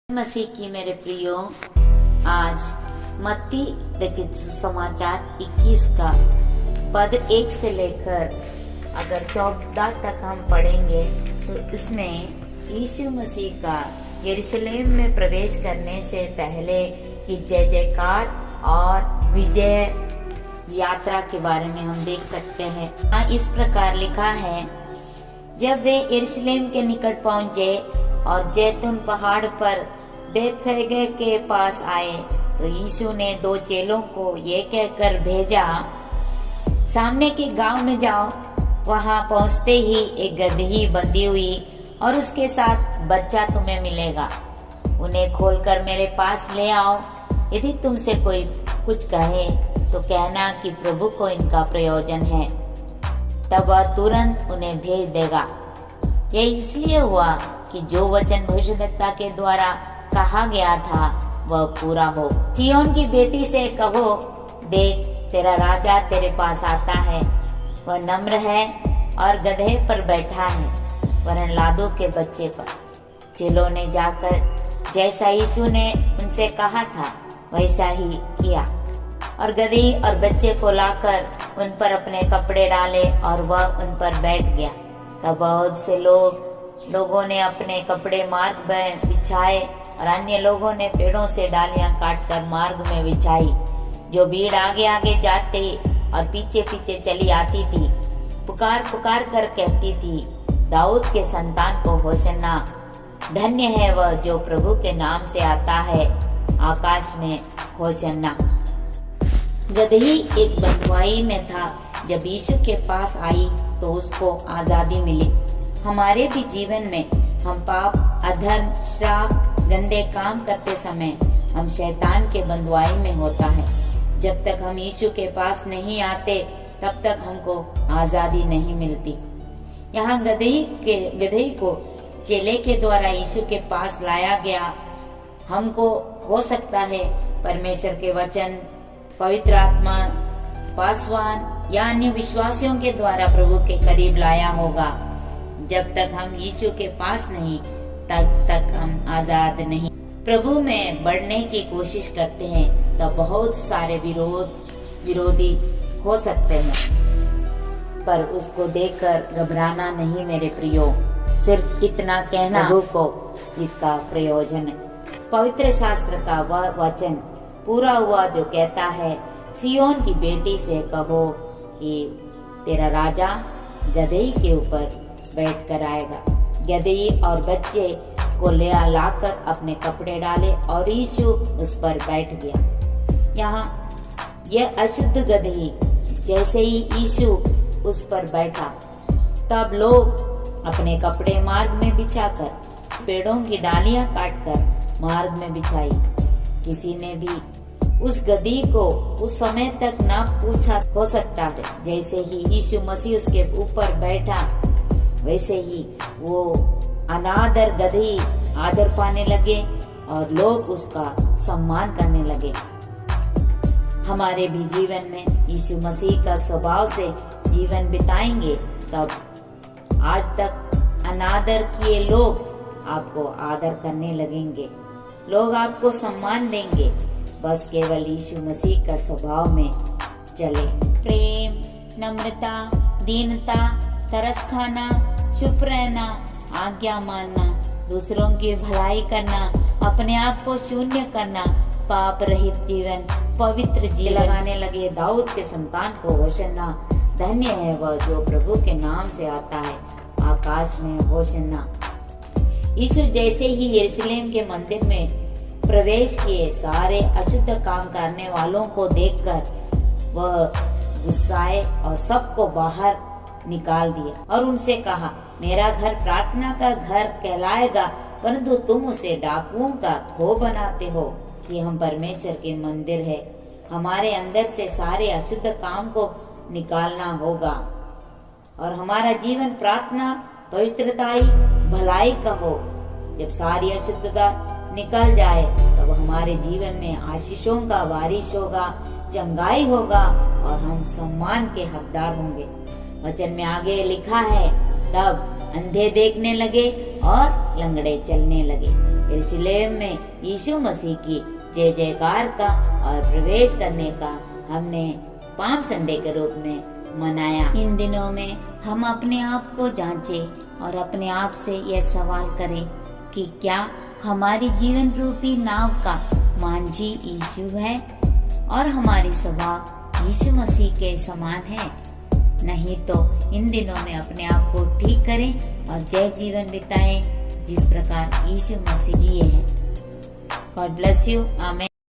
मसीह की मेरे प्रियो, आज मत्ती रचित सुसमाचार 21 का पद 1 से लेकर अगर 14 तक हम पढ़ेंगे तो इसमें यीशु मसीह का यरूशलेम में प्रवेश करने से पहले की जय जयकार और विजय यात्रा के बारे में हम देख सकते हैं। इस प्रकार लिखा है, जब वे यरूशलेम के निकट पहुंचे और जैतून पहाड़ पर बेतफगे के पास आए तो यीशु ने 2 चेलों को ये कहकर भेजा, सामने के गांव में जाओ। वहां पहुंचते ही एक गदही बंधी हुई और उसके साथ बच्चा तुम्हें मिलेगा। उन्हें खोलकर मेरे पास ले आओ। यदि तुमसे कोई कुछ कहे तो कहना कि प्रभु को इनका प्रयोजन है, तब वह तुरंत उन्हें भेज देगा। यह इसलिए हुआ कि जो वचन भविष्यद्वक्ता के द्वारा कहा गया था वह पूरा हो। सिय्योन की बेटी से कहो, देख तेरा राजा तेरे पास आता है। वह नम्र है और गधे पर बैठा है, वरन लादों के बच्चे पर। चेलों ने जाकर जैसा यीशु ने उनसे कहा था वैसा ही किया और गधी और बच्चे को लाकर उन पर अपने कपड़े डाले और वह उन पर बैठ गया। तब बहुत से लोगों ने अपने कपड़े मार्ग में बिछाए और अन्य लोगों ने पेड़ों से डालियां काटकर मार्ग में बिछाई। जो भीड़ आगे आगे जाती और पीछे पीछे चली आती थी, पुकार पुकार कर कहती थी, दाऊद के संतान को होशन्ना। धन्य है वह जो प्रभु के नाम से आता है, आकाश में होशन्ना। गदही एक बंधुआई में था। जब यीशु के पास आई तो उसको आजादी मिली। हमारे भी जीवन में हम पाप, अधर्म, श्राप, गंदे काम करते समय हम शैतान के बंधुआई में होता है। जब तक हम यीशु के पास नहीं आते तब तक हमको आजादी नहीं मिलती। यहाँ गदही को चेले के द्वारा यीशु के पास लाया गया। हमको हो सकता है परमेश्वर के वचन, पवित्र आत्मा, पासवान या अन्य विश्वासियों के द्वारा प्रभु के करीब लाया होगा। जब तक हम यीशु के पास नहीं तब तक हम आजाद नहीं। प्रभु में बढ़ने की कोशिश करते हैं तो बहुत सारे विरोधी हो सकते हैं, पर उसको देखकर घबराना नहीं मेरे प्रियो। सिर्फ इतना कहना प्रभु को इसका प्रयोजन है। पवित्र शास्त्र का वह वचन पूरा हुआ जो कहता है, सिय्योन की बेटी से कहो कि तेरा राजा गदही के ऊपर बैठ कर आएगा। गदही और बच्चे को ले लाकर अपने कपड़े डाले और यीशु उस पर बैठ गया। यहाँ यह अशुद्ध गदही जैसे ही यीशु उस पर बैठा, तब लोग अपने कपड़े मार्ग में बिछाकर पेड़ों की डालियां काटकर मार्ग में बिछाई। किसी ने भी उस गदही को उस समय तक न पूछा हो सकता है। जैसे ही यीशु मसीह उसके ऊपर बैठा, वैसे ही वो अनादर गदही आदर पाने लगे और लोग उसका सम्मान करने लगे। हमारे भी जीवन में यीशु मसीह का स्वभाव से जीवन बिताएंगे, तब आज तक अनादर किए लोग आपको आदर करने लगेंगे, लोग आपको सम्मान देंगे। बस केवल यीशु मसीह का स्वभाव में चले। प्रेम, नम्रता, दीनता, तरस खाना, चुप रहना, आज्ञा मानना, दूसरों की भलाई करना, अपने आप को शून्य करना, पाप रहित जीवन, पवित्र जीवन लगाने लगे। दाऊद के संतान को होशन्ना। धन्य है वह जो प्रभु के नाम से आता है, आकाश में होशन्ना। यीशु जैसे ही यरूशलेम के मंदिर में प्रवेश किए, सारे अशुद्ध काम करने वालों को देखकर वह गुस्साए और सबको बाहर निकाल दिया और उनसे कहा, मेरा घर प्रार्थना का घर कहलाएगा, परंतु तुम उसे डाकुओं का खो बनाते हो। कि हम परमेश्वर के मंदिर है, हमारे अंदर से सारे अशुद्ध काम को निकालना होगा और हमारा जीवन प्रार्थना, पवित्रताई, भलाई का हो। जब सारी अशुद्धता निकल जाए तब हमारे जीवन में आशीषों का बारिश होगा, चंगाई होगा और हम सम्मान के हकदार होंगे। वचन में आगे लिखा है, तब अंधे देखने लगे और लंगड़े चलने लगे। यरूशलेम में यीशु मसीह की जय जयकार का और प्रवेश करने का हमने पाम संडे के रूप में मनाया। इन दिनों में हम अपने आप को जांचें और अपने आप से यह सवाल करें कि क्या हमारी जीवन रूपी नाव का मांझी यीशु है और हमारी स्वभाव यीशु मसीह के समान है। नहीं तो इन दिनों में अपने आप को ठीक करें और जय जीवन बिताएं जिस प्रकार यीशु मसीह जिए हैं। God bless you. आमीन।